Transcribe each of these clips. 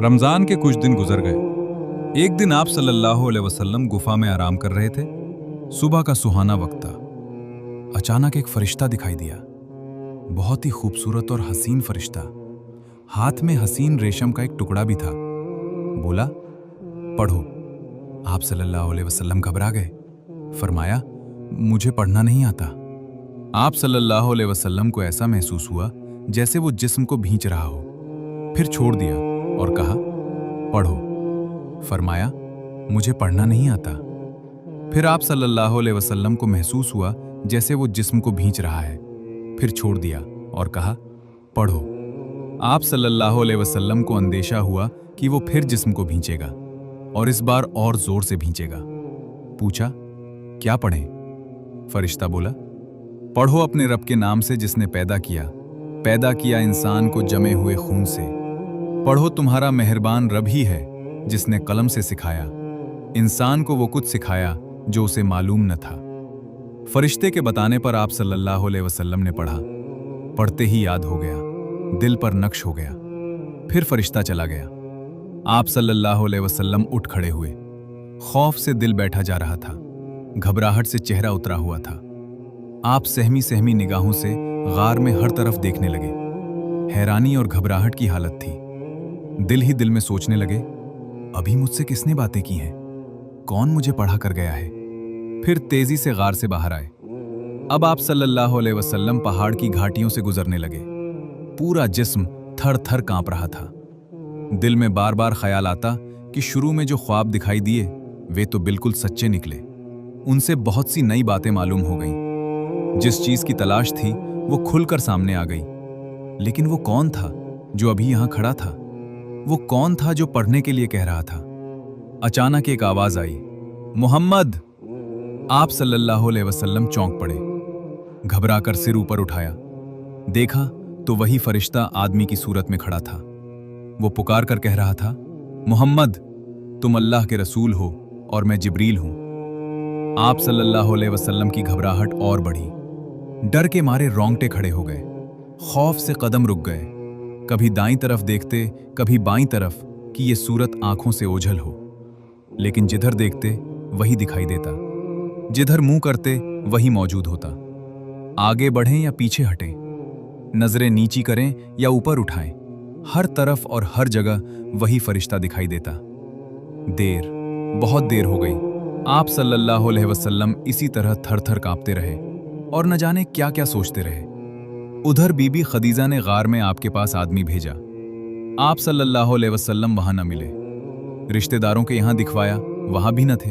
रमजान के कुछ दिन गुजर गए। एक दिन आप सल्लल्लाहु अलैहि वसल्लम गुफा में आराम कर रहे थे। सुबह का सुहाना वक्त था। अचानक एक फरिश्ता दिखाई दिया, बहुत ही खूबसूरत और हसीन फरिश्ता। हाथ में हसीन रेशम का एक टुकड़ा भी था। बोला, पढ़ो। आप सल्लल्लाहु अलैहि वसल्लम घबरा गए। फरमाया, मुझे पढ़ना नहीं आता। आप सल्लल्लाहु अलैहि वसल्लम को ऐसा महसूस हुआ जैसे वो जिस्म को भींच रहा हो। फिर छोड़ दिया और कहा, पढ़ो। फरमाया, मुझे पढ़ना नहीं आता। फिर आप सल्लल्लाहु अलैहि वसल्लम को महसूस हुआ जैसे वो जिस्म को भींच रहा है। फिर छोड़ दिया और कहा, पढ़ो। आप सल्लल्लाहु अलैहि वसल्लम को अंदेशा हुआ कि वो फिर जिस्म को भींचेगा और इस बार और जोर से भींचेगा। पूछा, क्या पढ़ें? फरिश्ता बोला, पढ़ो अपने रब के नाम से जिसने पैदा किया इंसान को जमे हुए खून से। पढ़ो, तुम्हारा मेहरबान रब ही है जिसने कलम से सिखाया इंसान को वो कुछ सिखाया जो उसे मालूम न था। फरिश्ते के बताने पर आप सल्लल्लाहु अलैहि वसल्लम ने पढ़ा। पढ़ते ही याद हो गया, दिल पर नक्श हो गया। फिर फरिश्ता चला गया। आप सल्लल्लाहु अलैहि वसल्लम उठ खड़े हुए। खौफ से दिल बैठा जा रहा था, घबराहट से चेहरा उतरा हुआ था। आप सहमी सहमी निगाहों से गार में हर तरफ देखने लगे। हैरानी और घबराहट की हालत थी। दिल ही दिल में सोचने लगे, अभी मुझसे किसने बातें की हैं? कौन मुझे पढ़ा कर गया है? फिर तेजी से गार से बाहर आए। अब आप सल्लल्लाहु अलैहि वसल्लम पहाड़ की घाटियों से गुजरने लगे। पूरा जिस्म थर थर कांप रहा था। दिल में बार बार ख्याल आता कि शुरू में जो ख्वाब दिखाई दिए वे तो बिल्कुल सच्चे निकले। उनसे बहुत सी नई बातें मालूम हो गईं। जिस चीज की तलाश थी वो खुलकर सामने आ गई। लेकिन वो कौन था जो अभी यहां खड़ा था? वो कौन था जो पढ़ने के लिए कह रहा था? अचानक एक आवाज आई, मोहम्मद। आप सल्लल्लाहु अलैहि वसल्लम चौंक पड़े। घबराकर सिर ऊपर उठाया, देखा तो वही फरिश्ता आदमी की सूरत में खड़ा था। वो पुकार कर कह रहा था, मोहम्मद, तुम अल्लाह के रसूल हो और मैं जिब्रील हूं। आप सल्लल्लाहु अलैहि वसल्लम की घबराहट और बढ़ी। डर के मारे रोंगटे खड़े हो गए। खौफ से कदम रुक गए। कभी दाईं तरफ देखते, कभी बाईं तरफ कि ये सूरत आंखों से ओझल हो। लेकिन जिधर देखते वही दिखाई देता, जिधर मुंह करते वही मौजूद होता। आगे बढ़ें या पीछे हटें, नजरें नीची करें या ऊपर उठाएं, हर तरफ और हर जगह वही फरिश्ता दिखाई देता। देर, बहुत देर हो गई। आप सल्लल्लाहु अलैहि वसल्लम इसी तरह थर थर कांपते रहे और न जाने क्या क्या सोचते रहे। उधर बीबी खदीजा ने गार में आपके पास आदमी भेजा। आप सल्लल्लाहु अलैहि वसल्लम वहां न मिले। रिश्तेदारों के यहां दिखवाया, वहां भी न थे।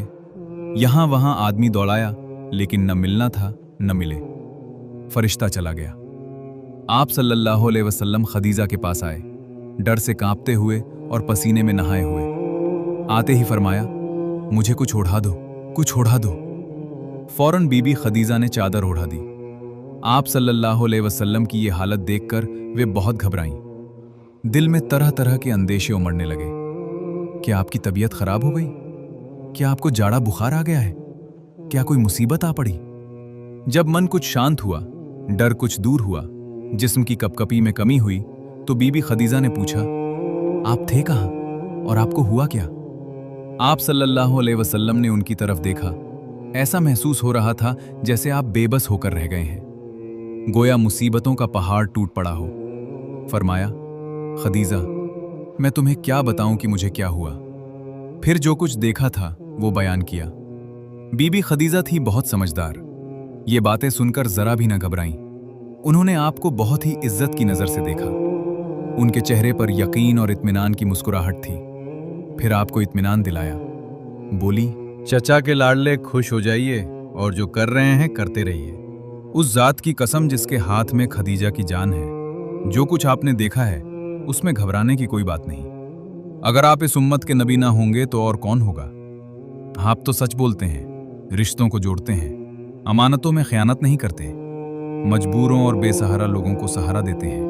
यहां वहां आदमी दौड़ाया, लेकिन न मिलना था न मिले। फरिश्ता चला गया। आप सल्लल्लाहु अलैहि वसल्लम खदीजा के पास आए, डर से कांपते हुए और पसीने में नहाए हुए। आते ही फरमाया, मुझे कुछ ओढ़ा दो, कुछ ओढ़ा दो। फौरन बीबी खदीजा ने चादर ओढ़ा दी। आप सल्लल्लाहु अलैहि वसल्लम की ये हालत देखकर वे बहुत घबराईं। दिल में तरह तरह के अंदेशे उमड़ने लगे। क्या आपकी तबीयत खराब हो गई? क्या आपको जाड़ा बुखार आ गया है? क्या कोई मुसीबत आ पड़ी? जब मन कुछ शांत हुआ, डर कुछ दूर हुआ, जिस्म की कपकपी में कमी हुई, तो बीबी खदीजा ने पूछा, आप थे कहां और आपको हुआ क्या? आप सल्लल्लाहु अलैहि वसल्लम ने उनकी तरफ देखा। ऐसा महसूस हो रहा था जैसे आप बेबस होकर रह गए हैं, गोया मुसीबतों का पहाड़ टूट पड़ा हो। फरमाया, खदीजा, मैं तुम्हें क्या बताऊं कि मुझे क्या हुआ। फिर जो कुछ देखा था वो बयान किया। बीबी खदीजा थी बहुत समझदार। ये बातें सुनकर जरा भी न घबराईं। उन्होंने आपको बहुत ही इज्जत की नजर से देखा। उनके चेहरे पर यकीन और इत्मीनान की मुस्कुराहट थी। फिर आपको इत्मीनान दिलाया। बोली, चचा के लाडले खुश हो जाइए और जो कर रहे हैं करते रहिए। उस जात की कसम जिसके हाथ में खदीजा की जान है, जो कुछ आपने देखा है उसमें घबराने की कोई बात नहीं। अगर आप इस उम्मत के नबी ना होंगे तो और कौन होगा? आप तो सच बोलते हैं, रिश्तों को जोड़ते हैं, अमानतों में खयानत नहीं करते, मजबूरों और बेसहारा लोगों को सहारा देते हैं,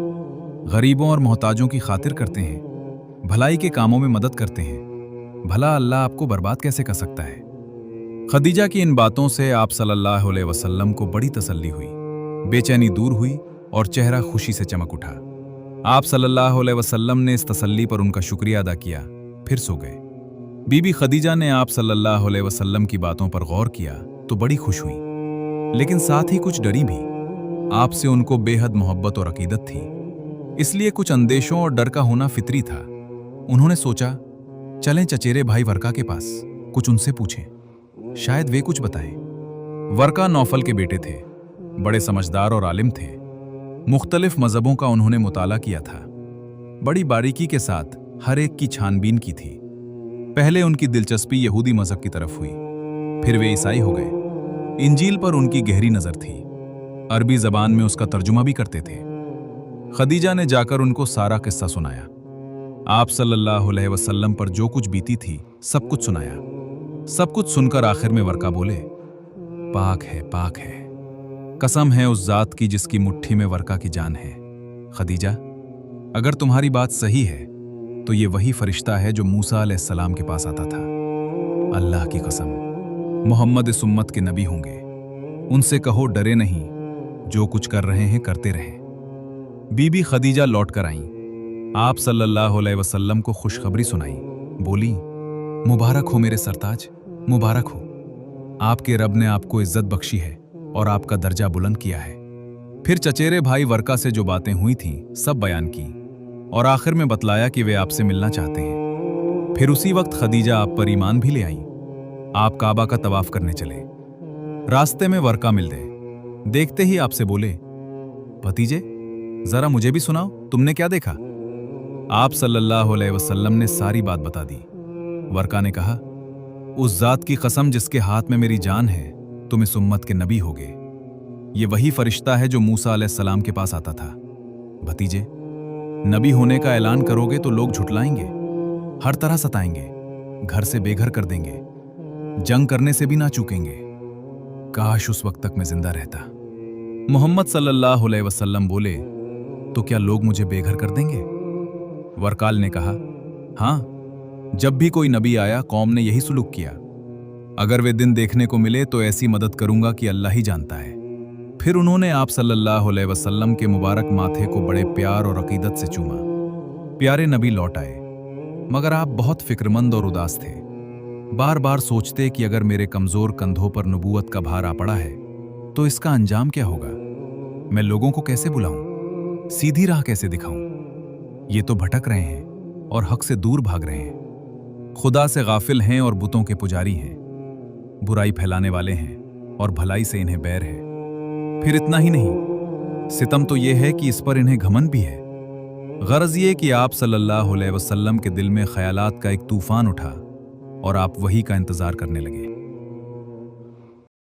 गरीबों और मोहताजों की खातिर करते हैं, भलाई के कामों में मदद करते हैं। भला अल्लाह आपको बर्बाद कैसे कर सकता है? खदीजा की इन बातों से आप सल्लल्लाहु अलैहि वसल्लम को बड़ी तसल्ली हुई, बेचैनी दूर हुई और चेहरा खुशी से चमक उठा। आप सल्लल्लाहु अलैहि वसल्लम ने इस तसल्ली पर उनका शुक्रिया अदा किया, फिर सो गए। बीबी खदीजा ने आप सल्लल्लाहु अलैहि वसल्लम की बातों पर गौर किया तो बड़ी खुश हुई, लेकिन साथ ही कुछ डरी भी। आपसे उनको बेहद मोहब्बत और अकीदत थी, इसलिए कुछ अंदेशों और डर का होना फितरी था। उन्होंने सोचा, चलें चचेरे भाई वर्का के पास, कुछ उनसे पूछें, शायद वे कुछ बताएं। वर्का नौफल के बेटे थे, बड़े समझदार और आलिम थे। मुख्तलिफ मजहबों का उन्होंने मुताला किया था, बड़ी बारीकी के साथ हर एक की छानबीन की थी। पहले उनकी दिलचस्पी यहूदी मजहब की तरफ हुई, फिर वे ईसाई हो गए। इंजील पर उनकी गहरी नजर थी, अरबी जबान में उसका तर्जुमा भी करते थे। खदीजा ने जाकर उनको सारा किस्सा सुनाया। आप सल्लल्लाहु अलैहि वसल्लम पर जो कुछ बीती थी सब कुछ सुनाया। सब कुछ सुनकर आखिर में वर्का बोले, पाक है, पाक है, कसम है उस जात की जिसकी मुट्ठी में वर्का की जान है। खदीजा, अगर तुम्हारी बात सही है तो ये वही फरिश्ता है जो मूसा अलैहिस्सलाम के पास आता था। अल्लाह की कसम, मोहम्मद इस उम्मत के नबी होंगे। उनसे कहो डरे नहीं, जो कुछ कर रहे हैं करते रहें। बीबी खदीजा लौट कर आईं, आप सल्लल्लाहु अलैहि वसल्लम को खुशखबरी सुनाई। बोली, मुबारक हो मेरे सरताज, मुबारक हो। आपके रब ने आपको इज्जत बख्शी है और आपका दर्जा बुलंद किया है। फिर चचेरे भाई वर्का से जो बातें हुई थीं सब बयान की और आखिर में बतलाया कि वे आपसे मिलना चाहते हैं। फिर उसी वक्त खदीजा आप पर ईमान भी ले आईं। आप काबा का तवाफ करने चले। रास्ते में वर्का मिल गए। देखते ही आपसे बोले, भतीजे जरा मुझे भी सुनाओ, तुमने क्या देखा? आप सल्लल्लाहु अलैहि वसल्लम ने सारी बात बता दी। वर्का ने कहा, उस जात की कसम जिसके हाथ में मेरी जान है, तुम इस उम्मत के नबी होगे। ये वही फरिश्ता है जो मूसा अलैहिस्सलाम के पास आता था। भतीजे, नबी होने का ऐलान करोगे तो लोग झुटलाएंगे, हर तरह सताएंगे, घर से बेघर कर देंगे, जंग करने से भी ना चूकेंगे। काश उस वक्त तक मैं जिंदा रहता। मोहम्मद सल्लल्लाहु अलैहि वसल्लम बोले, तो क्या लोग मुझे बेघर कर देंगे? वर्काल ने कहा, हां, जब भी कोई नबी आया कौम ने यही सुलूक किया। अगर वे दिन देखने को मिले तो ऐसी मदद करूंगा कि अल्लाह ही जानता है। फिर उन्होंने आप सल्लल्लाहु अलैहि वसल्लम के मुबारक माथे को बड़े प्यार और अकीदत से चूमा। प्यारे नबी लौट आए, मगर आप बहुत फिक्रमंद और उदास थे। बार बार सोचते कि अगर मेरे कमजोर कंधों पर नबूवत का भार आ पड़ा है तो इसका अंजाम क्या होगा? मैं लोगों को कैसे बुलाऊं? सीधी राह कैसे दिखाऊं? ये तो भटक रहे हैं और हक से दूर भाग रहे हैं। खुदा से गाफिल हैं और बुतों के पुजारी हैं। बुराई फैलाने वाले हैं और भलाई से इन्हें बैर है। फिर इतना ही नहीं, सितम तो ये है कि इस पर इन्हें घमंड भी है। गरज ये कि आप सल्लल्लाहु अलैहि वसल्लम के दिल में ख्यालात का एक तूफान उठा और आप वही का इंतजार करने लगे।